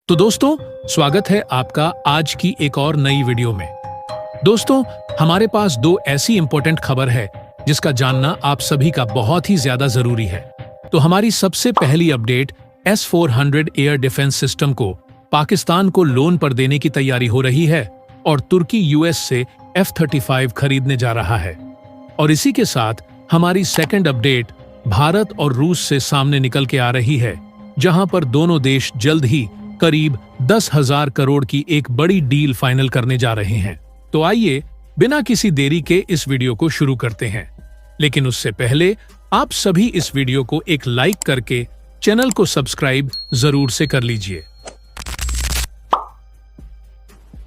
तो दोस्तों, स्वागत है आपका आज की एक और नई वीडियो में। दोस्तों, हमारे पास दो ऐसी इंपॉर्टेंट खबर है जिसका जानना आप सभी का बहुत ही ज्यादा जरूरी है। तो हमारी सबसे पहली update, S-400 air defence system को पाकिस्तान को लोन पर देने की तैयारी हो रही है और तुर्की यूएस से F-35 खरीदने जा रहा है। और इसी के साथ हमारी सेकंड अपडेट भारत और रूस से सामने निकल के आ रही है, जहां पर दोनों देश जल्द ही करीब 10,000 करोड़ की एक बड़ी डील फाइनल करने जा रहे हैं। तो आइए बिना किसी देरी के इस वीडियो को शुरू करते हैं। लेकिन उससे पहले आप सभी इस वीडियो को एक लाइक करके चैनल को सब्सक्राइब जरूर से कर लीजिए।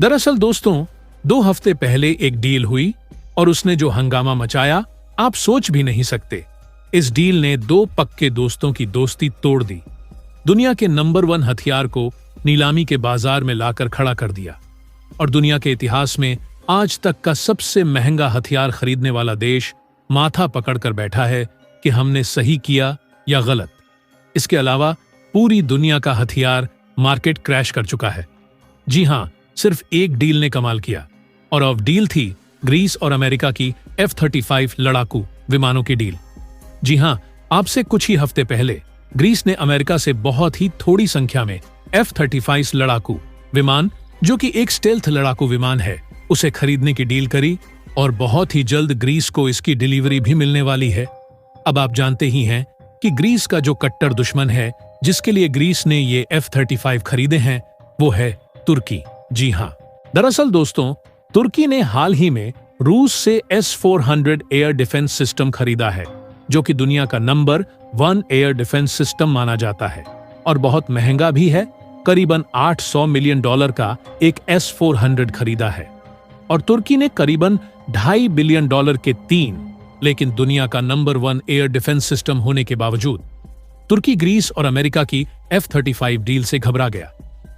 दरअसल दोस्तों, 2 हफ्ते पहले एक डील हुई और उसने जो हंगामा मचाया आप सोच भी नहीं सकते। इस डील ने 2 पक्के दोस्तों की दोस्ती तोड़ दी, दुनिया के नंबर 1 हथियार को नीलामी के बाजार में लाकर खड़ा कर दिया और दुनिया के इतिहास में आज तक का सबसे महंगा हथियार खरीदने वाला देश माथा पकड़कर बैठा है कि हमने सही किया या गलत। इसके अलावा पूरी दुनिया का हथियार मार्केट क्रैश कर चुका है। जी हां, सिर्फ एक डील ने कमाल किया और अब डील थी ग्रीस और अमेरिका की F-35 लड़ाकू विमानों की डील। जी हां, आपसे कुछ ही हफ्ते पहले ग्रीस ने अमेरिका से बहुत ही थोड़ी संख्या में F-35 लड़ाकू विमान, जो कि एक स्टेल्थ लड़ाकू विमान है, उसे खरीदने की डील करी और बहुत ही जल्द ग्रीस को इसकी डिलीवरी भी मिलने वाली है। अब आप जानते ही हैं कि ग्रीस का जो कट्टर दुश्मन है जिसके लिए ग्रीस ने ये F-35 खरीदे हैं, वो है तुर्की। जी हां, दरअसल दोस्तों, तुर्की ने हाल ही में रूस से S-400 एयर डिफेंस सिस्टम खरीदा है, जो कि दुनिया का नंबर 1 एयर डिफेंस सिस्टम माना जाता है और बहुत महंगा भी है। करीबन $800 मिलियन का एक S-400 खरीदा है और तुर्की ने करीबन $2.5 बिलियन के 3, लेकिन दुनिया का नंबर 1 एयर डिफेंस सिस्टम होने के बावजूद तुर्की ग्रीस और अमेरिका की F-35 डील से घबरा गया,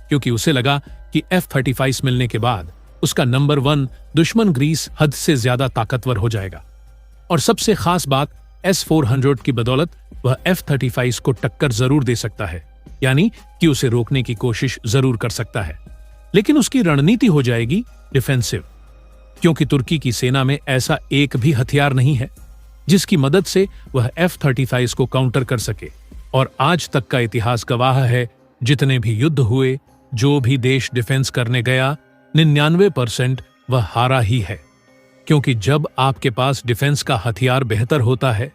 क्योंकि उसे लगा कि F-35 मिलने के बाद उसका नंबर 1 दुश्मन ग्रीस हद से ज्यादा ताकतवर हो जाएगा। और सबसे खास बात, S-400 की बदौलत वह F-35 को टक्कर जरूर दे सकता है, यानी कि उसे रोकने की कोशिश जरूर कर सकता है, लेकिन उसकी रणनीति हो जाएगी डिफेंसिव, क्योंकि तुर्की की सेना में ऐसा एक भी हथियार नहीं है जिसकी मदद से वह F-35 को काउंटर कर सके। और आज तक का इतिहास गवाह है, जितने भी युद्ध हुए, जो भी देश डिफेंस करने गया, 99% वह हारा ही है। क्योंकि जब आपके पास डिफेंस का हथियार बेहतर होता है,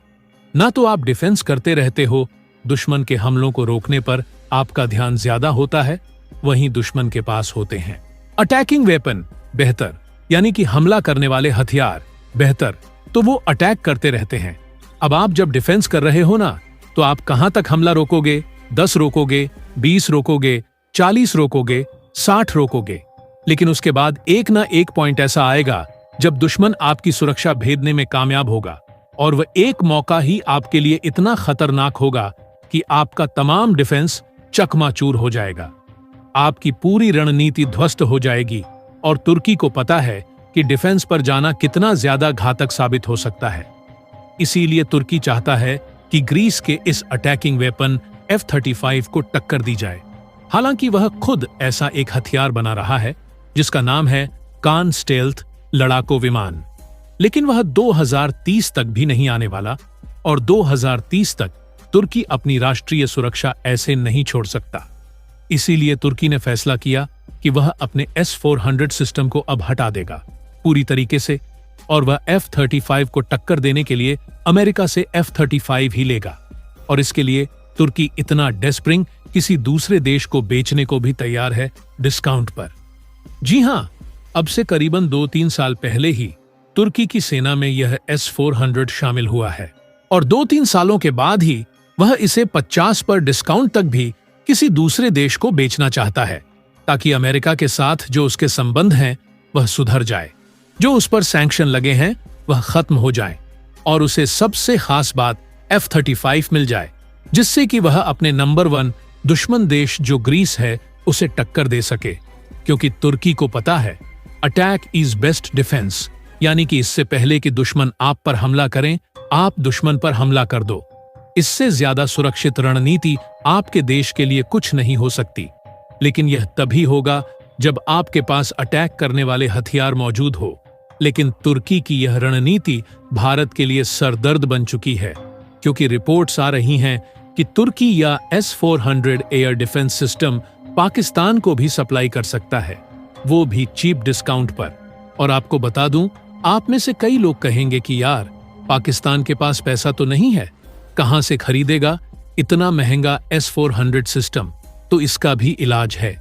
ना तो आप डिफेंस करते रहते हो, दुश्मन के हमलों को रोकने पर आपका ध्यान ज्यादा होता है, वहीं दुश्मन के पास होते हैं अटैकिंग वेपन बेहतर, यानी कि हमला करने वाले हथियार बेहतर, तो वो अटैक करते रहते हैं। अब आप जब डिफेंस कर रहे हो ना, तो आप कहां तक हमला रोकोगे? 10 रोकोगे, 20 रोकोगे, 40 रोकोगे, 60 रोकोगे, लेकिन उसके बाद एक ना एक पॉइंट ऐसा आएगा जब दुश्मन आपकी सुरक्षा भेदने में कामयाब होगा और वह एक मौका ही आपके लिए इतना खतरनाक होगा कि आपका तमाम डिफेंस चकमाचूर हो जाएगा, आपकी पूरी रणनीति ध्वस्त हो जाएगी। और तुर्की को पता है कि डिफेंस पर जाना कितना ज्यादा घातक साबित हो सकता है। इसीलिए तुर्की चाहता है कि ग्रीस के इस अटैकिंग वेपन F-35 को टक्कर दी जाए। हालांकि वह खुद ऐसा एक हथियार बना रहा है जिसका नाम है कान स्टेल्थ लड़ाकू विमान, लेकिन वह 2030 तक भी नहीं आने वाला और 2030 तक तुर्की अपनी राष्ट्रीय सुरक्षा ऐसे नहीं छोड़ सकता। इसीलिए तुर्की ने फैसला किया कि वह अपने S-400 सिस्टम को अब हटा देगा पूरी तरीके से, और वह F-35 को टक्कर देने के लिए अमेरिका से F-35 ही लेगा। और इसके लिए तुर्की इतना डेस्परिंग किसी दूसरे देश को बेचने को भी तैयार है डिस्काउंट पर। जी हां, अब से करीबन 2-3 साल पहले ही तुर्की की सेना में यह S-400 शामिल हुआ है और 2-3 सालों के बाद ही वह इसे 50 पर डिस्काउंट तक भी किसी दूसरे देश को बेचना चाहता है, ताकि अमेरिका के साथ जो उसके संबंध हैं वह सुधर जाए, जो उस पर सैंक्शन लगे हैं वह खत्म हो जाए और उसे सबसे खास बात F-35 मिल जाए, जिससे कि वह अपने नंबर 1 दुश्मन देश जो ग्रीस है उसे टक्कर दे सके। क्योंकि तुर्की को पता है अटैक इज बेस्ट डिफेंस, यानी कि इससे पहले कि दुश्मन आप पर हमला करें, आप दुश्मन पर हमला कर दो। इससे ज्यादा सुरक्षित रणनीति आपके देश के लिए कुछ नहीं हो सकती। लेकिन यह तभी होगा जब आपके पास अटैक करने वाले हथियार मौजूद हो। लेकिन तुर्की की यह रणनीति भारत के लिए सरदर्द बन चुकी है, क्योंकि रिपोर्ट्स आ रही हैं कि तुर्की या S-400 air defence system Pakistan को भी सप्लाई कर सकता है, वो भी चीप डिस्काउंट पर। और आपको बता दूं, आप में से कई लोग कहेंगे कि यार, पाकिस्तान के पास पैसा तो नहीं है, कहां से खरीदेगा इतना महंगा S-400 सिस्टम। तो इसका भी इलाज है।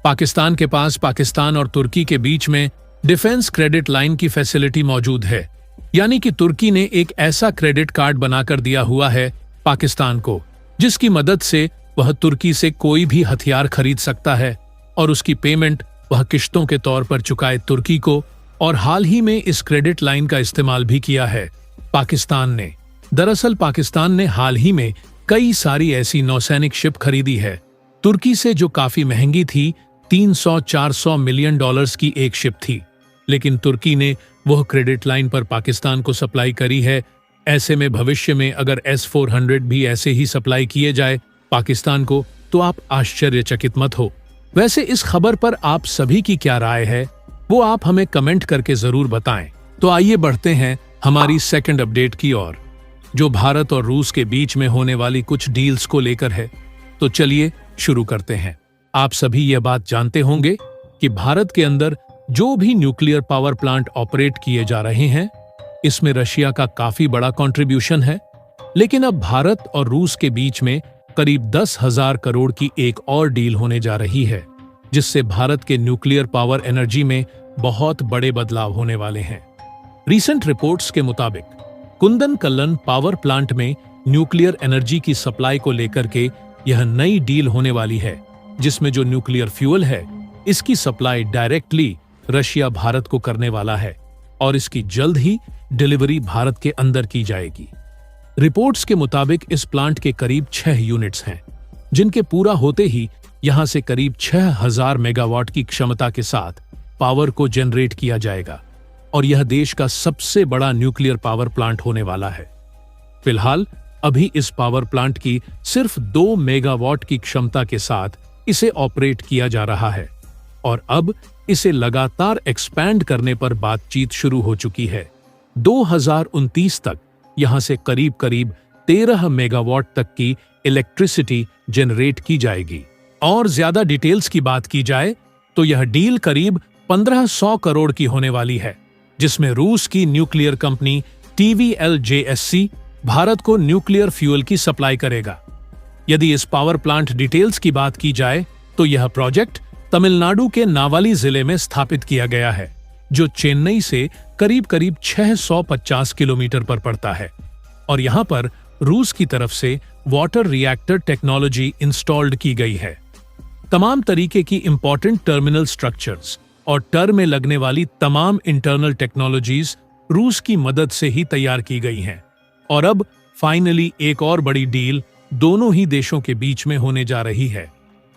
पाकिस्तान के पास पाकिस्तान और तुर्की के बीच में डिफेंस क्रेडिट लाइन की फैसिलिटी मौजूद है, यानी कि तुर्की ने एक ऐसा क्रेडिट कार्ड बनाकर दिया हुआ है पाकिस्तान को, जिसकी मदद से वह तुर्की से कोई भी हथियार खरीद सकता है और उसकी पेमेंट वह किश्तों के तौर पर चुकाए तुर्की को। और हाल ही में इस क्रेडिट लाइन का इस्तेमाल भी किया है पाकिस्तान ने। दरअसल पाकिस्तान ने हाल ही में कई सारी ऐसी नौसैनिक शिप खरीदी है तुर्की से, जो काफी महंगी थी। 300-400 मिलियन डॉलर्स की एक शिप थी, लेकिन तुर्की ने वह क्रेडिट लाइन पर पाकिस्तान को सप्लाई करी है। ऐसे में भविष्य में अगर S-400 भी ऐसे ही सप्लाई किए जाए पाकिस्तान को, तो आप आश्चर्यचकित मत हो। वैसे इस खबर पर आप सभी की क्या राय है, वो आप हमें कमेंट करके जरूर बताएं। तो आइए बढ़ते हैं हमारी सेकंड अपडेट की ओर, जो भारत और रूस के बीच में होने वाली कुछ डील्स को लेकर है। तो चलिए शुरू करते हैं। आप सभी यह बात जानते होंगे कि भारत के अंदर जो भी न्यूक्लियर पावर प्लांट ऑपरेट किए जा रहे हैं, इसमें रशिया का काफी बड़ा कंट्रीब्यूशन है। लेकिन अब भारत और रूस के बीच में करीब 10,000 करोड़ की एक और डील होने जा रही है, जिससे भारत के न्यूक्लियर पावर एनर्जी में बहुत बड़े बदलाव होने वाले हैं। रीसेंट रिपोर्ट्स के मुताबिक कुंदन कल्लन पावर प्लांट में न्यूक्लियर एनर्जी की सप्लाई को लेकर के यह नई डील होने वाली है, जिसमें जो न्यूक्लियर फ्यूल है, इसकी सप्लाई डायरेक्टली रशिया भारत को करने वाला है और इसकी जल्द ही डिलीवरी भारत के अंदर की जाएगी। रिपोर्ट्स के मुताबिक इस प्लांट के करीब 6 यूनिट्स हैं, जिनके पूरा होते ही यहां से करीब 6,000 मेगावाट की क्षमता के साथ पावर को जनरेट किया जाएगा और यह देश का सबसे बड़ा न्यूक्लियर पावर प्लांट होने वाला है। फिलहाल अभी इस पावर प्लांट की सिर्फ 2 मेगावाट की क्षमता के साथ इसे ऑपरेट किया जा रहा है और अब इसे लगातार एक्सपैंड करने पर बातचीत शुरू हो चुकी है। 2029 तक यहां से करीब 13 मेगावाट तक की इलेक्ट्रिसिटी जनरेट की जाएगी। और ज्यादा डिटेल्स की बात की जाए तो यह डील करीब 1500 करोड़ की होने वाली है, जिसमें रूस की न्यूक्लियर कंपनी TVLJSC भारत को न्यूक्लियर फ्यूल की सप्लाई करेगा। यदि इस पावर प्लांट डिटेल्स की बात की जाए तो यह प्रोजेक्ट तमिलनाडु के नावाली जिले में स्थापित किया गया है, जो चेन्नई से करीब 650 किलोमीटर पर पड़ता है और यहां पर रूस की तरफ से वाटर रिएक्टर टेक्नोलॉजी इंस्टॉल्ड की गई है। तमाम तरीके की इंपॉर्टेंट टर्मिनल स्ट्रक्चर्स और टर्म में लगने वाली तमाम इंटरनल टेक्नोलॉजीज रूस की मदद से ही तैयार की गई हैं। और अब फाइनली एक और बड़ी डील दोनों ही देशों के बीच में होने जा रही है।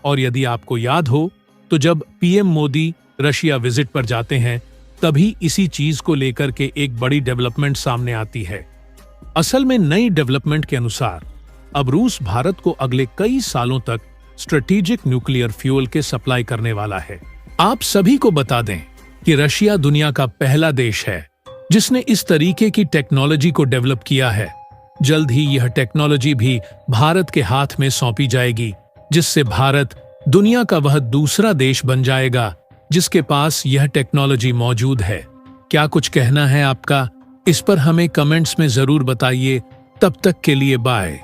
और यदि आपको याद हो तो जब पीएम मोदी रशिया विजिट पर जाते हैं, तभी इसी चीज को लेकर के एक बड़ी डेवलपमेंट सामने आती है। असल में नई डेवलपमेंट के अनुसार अब रूस भारत को अगले कई सालों तक स्ट्रेटेजिक न्यूक्लियर फ्यूल के सप्लाई करने वाला है। आप सभी को बता दें कि रशिया दुनिया का पहला देश है जिसने इस तरीके की टेक्नोलॉजी को डेवलप किया है। जल्द ही यह टेक्नोलॉजी भी भारत के हाथ में सौंपी जाएगी, जिससे भारत दुनिया का वह दूसरा देश बन जाएगा जिसके पास यह टेक्नोलॉजी मौजूद है। क्या कुछ कहना है आपका? इस पर हमें कमेंट्स में जरूर बताइए। तब तक के लिए बाय।